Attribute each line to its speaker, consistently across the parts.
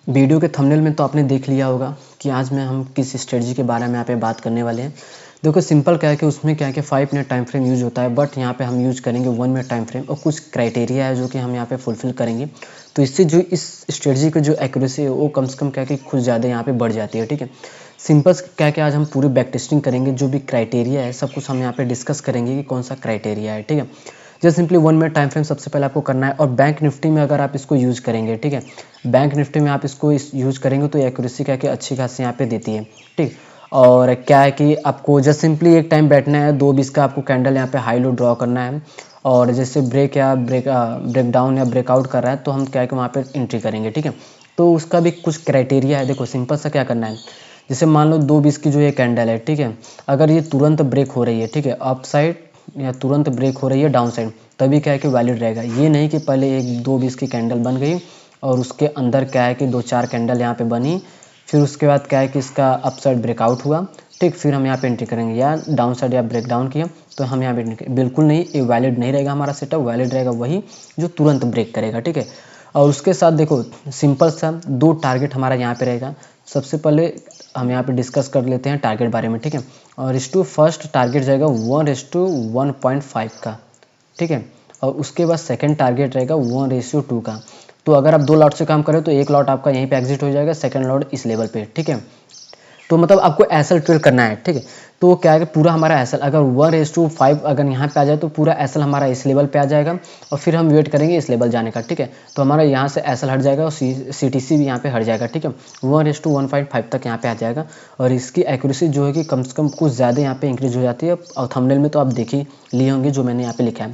Speaker 1: Video के thumbnail में तो आपने देख लिया होगा कि आज मैं हम किस स्ट्रेटजी के बारे में यहाँ पे बात करने वाले हैं। देखो सिंपल क्या है कि उसमें क्या है कि 5 मिनट टाइम फ्रेम यूज़ होता है, बट यहाँ पे हम यूज़ करेंगे 1 मिनट टाइम फ्रेम और कुछ क्राइटेरिया है जो कि हम यहाँ पे फुलफ़िल करेंगे। तो इससे जो इस स्ट्रेटजी की जो एक्यूरेसी है वो कम से कम क्या है कि कुछ ज़्यादा यहाँ पे बढ़ जाती है, ठीक है। सिंपल क्या है कि आज हम पूरी बैक टेस्टिंग करेंगे, जो भी क्राइटेरिया है सब कुछ हम यहाँ पे डिस्कस करेंगे कि कौन सा क्राइटेरिया है, ठीक है। Just simply 1 minute time frame सबसे पहले आपको करना है और बैंक निफ्टी में अगर आप इसको यूज़ करेंगे, ठीक है, बैंक निफ्टी में आप इसको यूज़ करेंगे तो एक्यूरेसी क्या है कि अच्छी खासी यहाँ पे देती है, ठीक। और क्या है कि आपको जस्ट सिंपली एक टाइम बैठना है, 2:20 का आपको कैंडल यहाँ पे हाई लो ड्रॉ करना है और जैसे ब्रेक डाउन या ब्रेकआउट कर रहा है तो हम क्या है कि वहाँ पे एंट्री करेंगे, ठीक है। तो उसका भी कुछ क्राइटेरिया है। देखो सिंपल सा क्या करना है, जैसे मान लो 2:20 की जो ये कैंडल है, ठीक है, अगर ये तुरंत ब्रेक हो रही है, ठीक है, अप साइड या तुरंत ब्रेक हो रही है डाउन साइड, तभी क्या है कि वैलिड रहेगा। ये नहीं कि पहले एक 2:20 की कैंडल बन गई और उसके अंदर क्या है कि 2-4 कैंडल यहाँ पे बनी, फिर उसके बाद क्या है कि इसका अप साइड ब्रेकआउट हुआ, ठीक, फिर हम यहाँ पे एंट्री करेंगे, या डाउन साइड या ब्रेक डाउन किया तो हम यहाँ पे एंट्री करेंगे। बिल्कुल नहीं, ये वैलिड नहीं रहेगा हमारा सेटअप। वैलिड रहेगा वही जो तुरंत ब्रेक करेगा, ठीक है। और उसके साथ देखो सिंपल सा 2 टारगेट हमारा यहाँ पे रहेगा। सबसे पहले हम यहाँ पे डिस्कस कर लेते हैं टारगेट बारे में, ठीक है। और फर्स्ट टारगेट जाएगा 1:1.5 का, ठीक है। और उसके बाद सेकंड टारगेट रहेगा 1:2 का। तो अगर आप 2 लॉट से काम करें तो एक लॉट आपका यहीं पे एग्जिट हो जाएगा, सेकंड लॉट इस लेवल पे, ठीक है। तो मतलब आपको एसएल ट्रेड करना है, ठीक है। तो क्या है कि पूरा हमारा एसएल अगर 1:5 अगर यहाँ पे आ जाए तो पूरा एसएल हमारा इस लेवल पे आ जाएगा और फिर हम वेट करेंगे इस लेवल जाने का, ठीक है। तो हमारा यहाँ से एसएल हट जाएगा और सीटीसी भी यहाँ पे हट जाएगा, ठीक है। 1:1.5 तक यहाँ पे आ जाएगा और इसकी एक्यूरेसी जो है कि कम से कम कुछ ज़्यादा यहाँ पे इंक्रीज हो जाती है। और थंबनेल में तो आप देख ही लिए होंगे जो मैंने यहाँ पे लिखा है।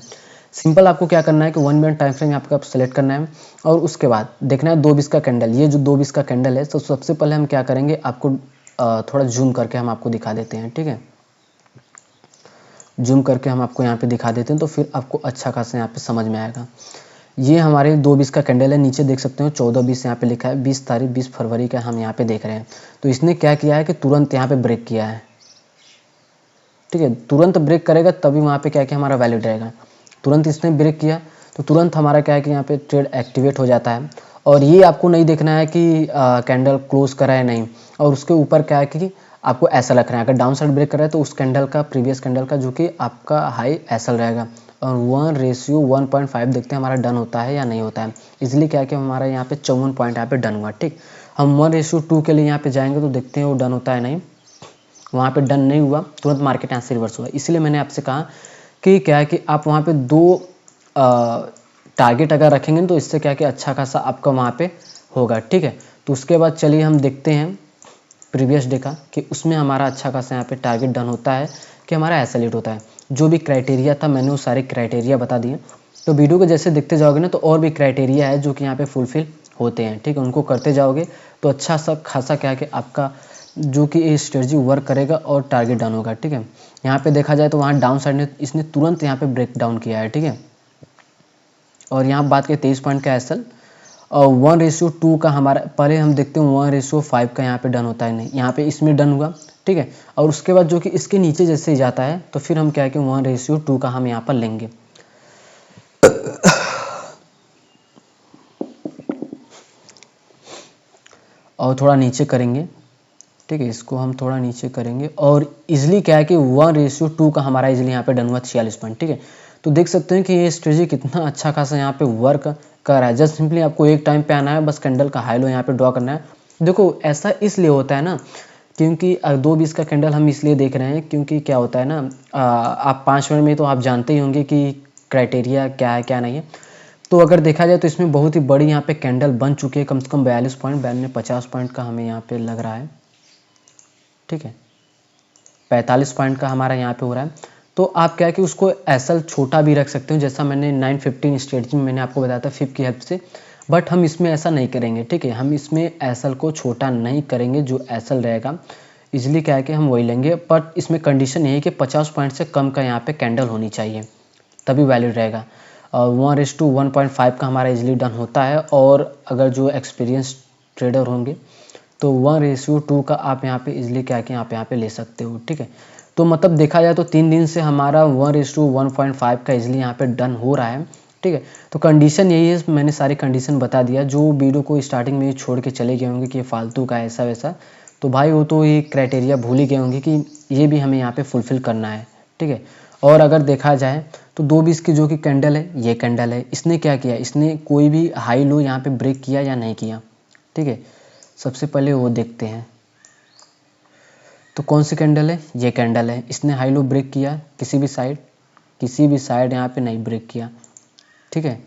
Speaker 1: सिंपल आपको क्या करना है कि 1 मिनट टाइम फ्रेम आपको सेलेक्ट करना है और उसके बाद देखना है 2:20 का कैंडल। ये जो 2:20 का कैंडल है तो सबसे पहले हम क्या करेंगे, आपको थोड़ा जूम करके हम आपको दिखा देते हैं, ठीक है। जूम करके हम आपको यहाँ पे दिखा देते हैं तो फिर आपको अच्छा खासा यहाँ पे समझ में आएगा। ये हमारे 2:20 का कैंडल है, नीचे देख सकते हो 14-20 यहाँ पे लिखा है, 20 तारीख 20 फरवरी का हम यहाँ पे देख रहे हैं। तो इसने क्या किया है कि तुरंत यहाँ पे ब्रेक किया है, ठीक है। तुरंत ब्रेक करेगा तभी वहाँ पे क्या है कि हमारा वैलिड रहेगा। तुरंत इसने ब्रेक किया तो तुरंत हमारा क्या है कि यहाँ पे ट्रेड एक्टिवेट हो जाता है। और ये आपको नहीं देखना है कि कैंडल क्लोज करा है नहीं, और उसके ऊपर क्या है कि आपको ऐसा रखना है। अगर डाउन साइड ब्रेक कर रहा है तो उस कैंडल का प्रीवियस कैंडल का जो कि आपका हाई ऐसा रहेगा। और 1:1.5 देखते हैं हमारा डन होता है या नहीं होता है। इसलिए क्या है कि हमारा यहाँ पे 54 पॉइंट यहाँ पे डन हुआ, ठीक। हम 1:2 के लिए यहाँ पे जाएंगे तो देखते हैं वो डन होता है नहीं, वहाँ पे डन नहीं हुआ, तुरंत मार्केट यहाँ से रिवर्स हुआ। इसलिए मैंने आपसे कहा कि क्या है कि आप वहाँ पे 2 टारगेट अगर रखेंगे तो इससे क्या है कि अच्छा खासा आपका वहाँ पे होगा, ठीक है। तो उसके बाद चलिए हम देखते हैं प्रीवियस डे का कि उसमें हमारा अच्छा खासा यहाँ पे टारगेट डन होता है कि हमारा ऐसा लेट होता है। जो भी क्राइटेरिया था मैंने वो सारे क्राइटेरिया बता दिए। तो वीडियो को जैसे देखते जाओगे ना तो और भी क्राइटेरिया है जो कि यहाँ पे फुलफिल होते हैं, ठीक है। उनको करते जाओगे तो अच्छा सा खासा क्या है कि आपका जो कि ये स्ट्रेटजी वर्क करेगा और टारगेट डाउन होगा, ठीक है। यहाँ पे देखा जाए तो वहाँ डाउन साइड ने इसने तुरंत यहाँ पे ब्रेक डाउन किया है, ठीक है। और यहाँ बात करें 23 पॉइंट का एसएल और 1:2 का हमारा, पहले हम देखते हैं 1:5 का यहाँ पे डन होता है नहीं, यहाँ पे इसमें डन हुआ, ठीक है। और उसके बाद जो कि इसके नीचे जैसे ही जाता है तो फिर हम क्या है कि 1:2 का हम यहाँ पर लेंगे। और थोड़ा नीचे करेंगे, ठीक है, इसको हम थोड़ा नीचे करेंगे और इजली क्या है कि 1:2 का हमारा इजली यहाँ पे डन हुआ 46 पॉइंट, ठीक है। तो देख सकते हैं कि ये स्ट्रेटजी कितना अच्छा खासा यहाँ पे वर्क कर रहा है। जस्ट सिंपली आपको एक टाइम पे आना है, बस कैंडल का हाई लो यहाँ पे ड्रॉ करना है। देखो ऐसा इसलिए होता है ना क्योंकि 2:20 का कैंडल हम इसलिए देख रहे हैं क्योंकि क्या होता है ना, आप 5 मिनट में तो आप जानते ही होंगे कि क्राइटेरिया क्या है क्या नहीं है। तो अगर देखा जाए तो इसमें बहुत ही बड़ी यहाँ पे कैंडल बन चुकी है, कम से कम 42 पॉइंट 50 पॉइंट का हमें यहाँ पे लग रहा है, ठीक है। 45 पॉइंट का हमारा यहाँ पे हो रहा है। तो आप क्या है कि उसको एसएल छोटा भी रख सकते हो, जैसा मैंने 9:15 स्ट्रेटजी में मैंने आपको बताया था फिप की हेल्प से। बट हम इसमें ऐसा नहीं करेंगे, ठीक है। हम इसमें एसएल को छोटा नहीं करेंगे, जो एसएल रहेगा इसलिए क्या है कि हम वही लेंगे। बट इसमें कंडीशन यही है कि 50 पॉइंट से कम का यहाँ पे कैंडल होनी चाहिए, तभी वैलिड रहेगा। और 1:1.5 का हमारा इजली डन होता है। और अगर जो एक्सपीरियंस ट्रेडर होंगे तो 1:2 का आप यहाँ पे इजली क्या कि आप यहाँ पे ले सकते हो, ठीक है। तो मतलब देखा जाए तो 3 दिन से हमारा 1:1.5 का इजली यहाँ पे डन हो रहा है। ठीक है। तो कंडीशन यही है, मैंने सारी कंडीशन बता दिया। जो वीडियो को स्टार्टिंग में ही छोड़ के चले गए होंगे कि ये फालतू का ऐसा वैसा, तो भाई वो तो ये क्राइटेरिया भूल ही गए होंगे कि ये भी हमें यहाँ पे फुलफ़िल करना है, ठीक है। और अगर देखा जाए तो 220 की जो कि कैंडल है, ये कैंडल है, इसने क्या किया, इसने कोई भी हाई लो यहाँ पे ब्रेक किया या नहीं किया, ठीक है। सबसे पहले वो देखते हैं। तो कौन सी कैंडल है, ये कैंडल है, इसने हाई लो ब्रेक किया किसी भी साइड यहाँ पे नहीं ब्रेक किया, ठीक है।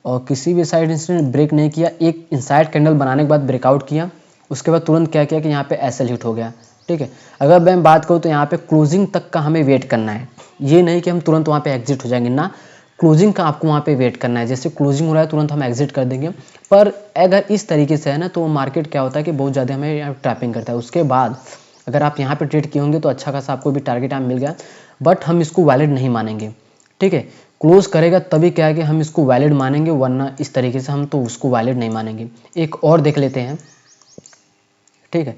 Speaker 1: और किसी भी साइड इसने ब्रेक नहीं किया, एक इनसाइड कैंडल बनाने के बाद ब्रेकआउट किया, उसके बाद तुरंत क्या किया कि यहाँ पे एसएल हिट हो गया, ठीक है। अगर मैं बात करूँ तो यहाँ पे क्लोजिंग तक का हमें वेट करना है, ये नहीं कि हम तुरंत वहाँ पे एग्जिट हो जाएंगे ना, क्लोजिंग का आपको वहाँ पे वेट करना है। जैसे क्लोजिंग हो रहा है तुरंत हम एग्जिट कर देंगे, पर अगर इस तरीके से है ना तो मार्केट क्या होता है कि बहुत ज़्यादा हमें ट्रैपिंग करता है। उसके बाद अगर आप यहाँ पे ट्रेड किए होंगे तो अच्छा खासा आपको भी टारगेट यहाँ मिल गया, बट हम इसको वैलिड नहीं मानेंगे, ठीक है। क्लोज करेगा तभी क्या है कि हम इसको वैलिड मानेंगे, वरना इस तरीके से हम तो उसको वैलिड नहीं मानेंगे। एक और देख लेते हैं, ठीक है।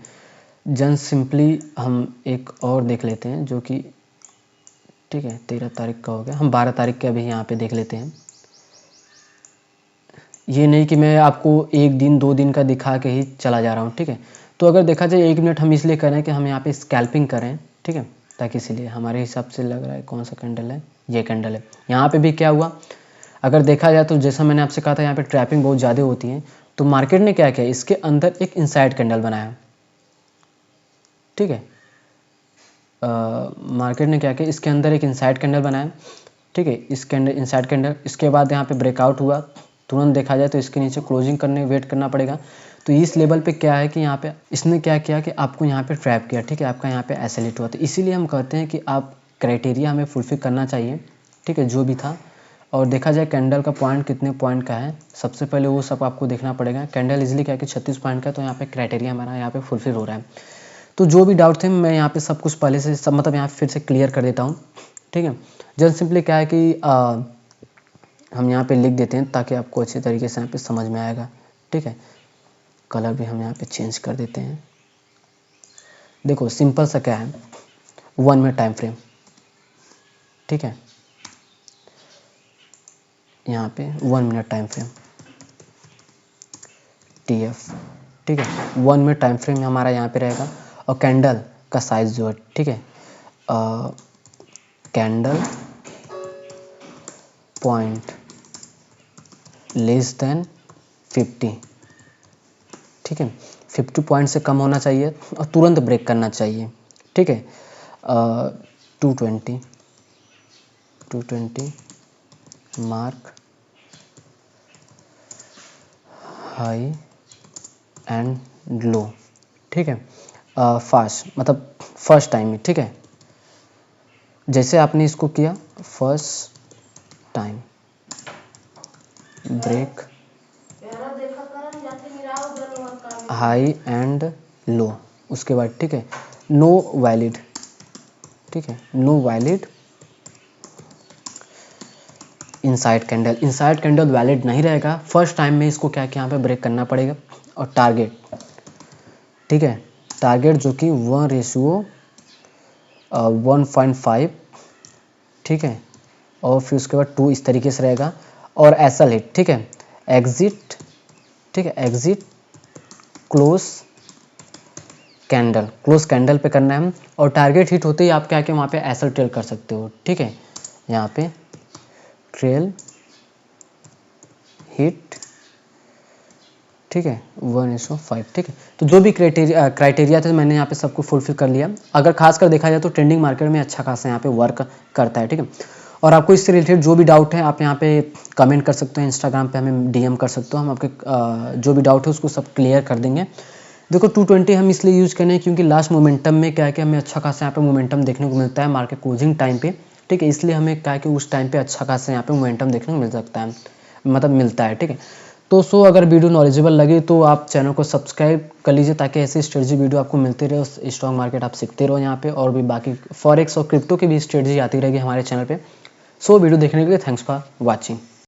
Speaker 1: जस्ट सिंपली हम एक और देख लेते हैं जो कि, ठीक है, 13 तारीख का हो गया, हम 12 तारीख के अभी यहाँ पे देख लेते हैं। ये नहीं कि मैं आपको 1 दिन 2 दिन का दिखा के ही चला जा रहा हूँ, ठीक है। तो अगर देखा जाए 1 मिनट हम इसलिए करें कि हम यहाँ पे स्कैल्पिंग करें, ठीक है, ताकि इसीलिए हमारे हिसाब से लग रहा है कौन सा कैंडल है, ये कैंडल है। यहाँ पे भी क्या हुआ, अगर देखा जाए तो जैसा मैंने आपसे कहा था यहाँ पे ट्रैपिंग बहुत ज़्यादा होती है, तो मार्केट ने क्या किया, इसके अंदर एक इनसाइड कैंडल बनाया, ठीक है। मार्केट ने क्या किया, इसके अंदर एक इनसाइड कैंडल बनाया, ठीक है, इस कैंडल इनसाइड कैंडल, इसके बाद यहाँ पे ब्रेकआउट हुआ, तुरंत देखा जाए तो इसके नीचे क्लोजिंग करने वेट करना पड़ेगा। तो इस लेवल पे क्या है कि यहाँ पे इसने क्या किया कि आपको यहाँ पे ट्रैप किया, ठीक है, आपका यहाँ पे एसएल हुआ। तो इसीलिए हम कहते हैं कि आप क्राइटेरिया हमें फुलफिल करना चाहिए, ठीक है, जो भी था। और देखा जाए कैंडल का पॉइंट कितने पॉइंट का है, सबसे पहले वो सब आपको देखना पड़ेगा। कैंडल इजीली क्या है कि 36 पॉइंट का, तो यहाँ पे क्राइटेरिया हमारा यहाँ पे फुलफिल हो रहा है। तो जो भी डाउट थे मैं यहाँ पे सब कुछ पहले से सब मतलब यहाँ फिर से क्लियर कर देता हूँ, ठीक है। जस्ट सिंपली क्या है कि हम यहाँ पे लिख देते हैं ताकि आपको अच्छे तरीके से यहाँ पे समझ में आएगा, ठीक है। कलर भी हम यहाँ पे चेंज कर देते हैं। देखो सिंपल सा क्या है, 1 मिनट टाइम फ्रेम, ठीक है, यहाँ पे 1 मिनट टाइम फ्रेम TF, ठीक है, 1 मिनट टाइम फ्रेम हमारा यहाँ पे रहेगा। और कैंडल का साइज जो है, ठीक है, कैंडल पॉइंट लेस देन 50, ठीक है, 50 पॉइंट से कम होना चाहिए और तुरंत ब्रेक करना चाहिए, ठीक है। 220 मार्क हाई एंड लो, ठीक है, फास्ट मतलब फर्स्ट टाइम में, ठीक है। जैसे आपने इसको किया first time break high and low, उसके बाद, ठीक है, नो वैलिड, ठीक है, no valid inside candle valid नहीं रहेगा। फर्स्ट टाइम में इसको क्या क्या यहाँ पे ब्रेक करना पड़ेगा। और टारगेट, ठीक है, टारगेट जो कि 1:1.5, ठीक है, और फिर उसके बाद 2 इस तरीके से रहेगा। और एसएल हिट, ठीक है, एग्जिट, ठीक है, एग्जिट क्लोज कैंडल पे करना है हम। और टारगेट हिट होते ही आप क्या क्या वहाँ पे एसएल ट्रेल कर सकते हो, ठीक है, यहाँ पे ट्रेल हिट, ठीक है, 1:5, ठीक है। तो जो भी क्राइटेरिया थे मैंने यहाँ पे सबको फुलफिल कर लिया। अगर खासकर देखा जाए तो ट्रेंडिंग मार्केट में अच्छा खासा यहाँ पे वर्क करता है, ठीक है। और आपको इससे रिलेटेड जो भी डाउट है आप यहाँ पे कमेंट कर सकते हैं, इंस्टाग्राम पे हमें DM कर सकते हो, हम आपके जो भी डाउट है उसको सब क्लियर कर देंगे। देखो 220 हम इसलिए यूज़ करें क्योंकि लास्ट मोमेंटम में क्या है कि हमें अच्छा खासा यहाँ पे मोमेंटम देखने को मिलता है मार्केट क्लोजिंग टाइम पे, ठीक है, इसलिए हमें क्या है कि उस टाइम पे अच्छा खासा यहाँ पे मोमेंटम देखने को मिल सकता है, मतलब मिलता है, ठीक है। तो अगर वीडियो नॉलेजेबल लगे तो आप चैनल को सब्सक्राइब कर लीजिए ताकि ऐसी स्ट्रेटजी वीडियो आपको मिलती रहे, स्टॉक मार्केट आप सीखते रहो यहाँ पे, और भी बाकी फॉरेक्स और क्रिप्टो की भी स्ट्रेटजी आती रहेगी हमारे चैनल पे। वीडियो देखने के लिए थैंक्स फॉर वॉचिंग।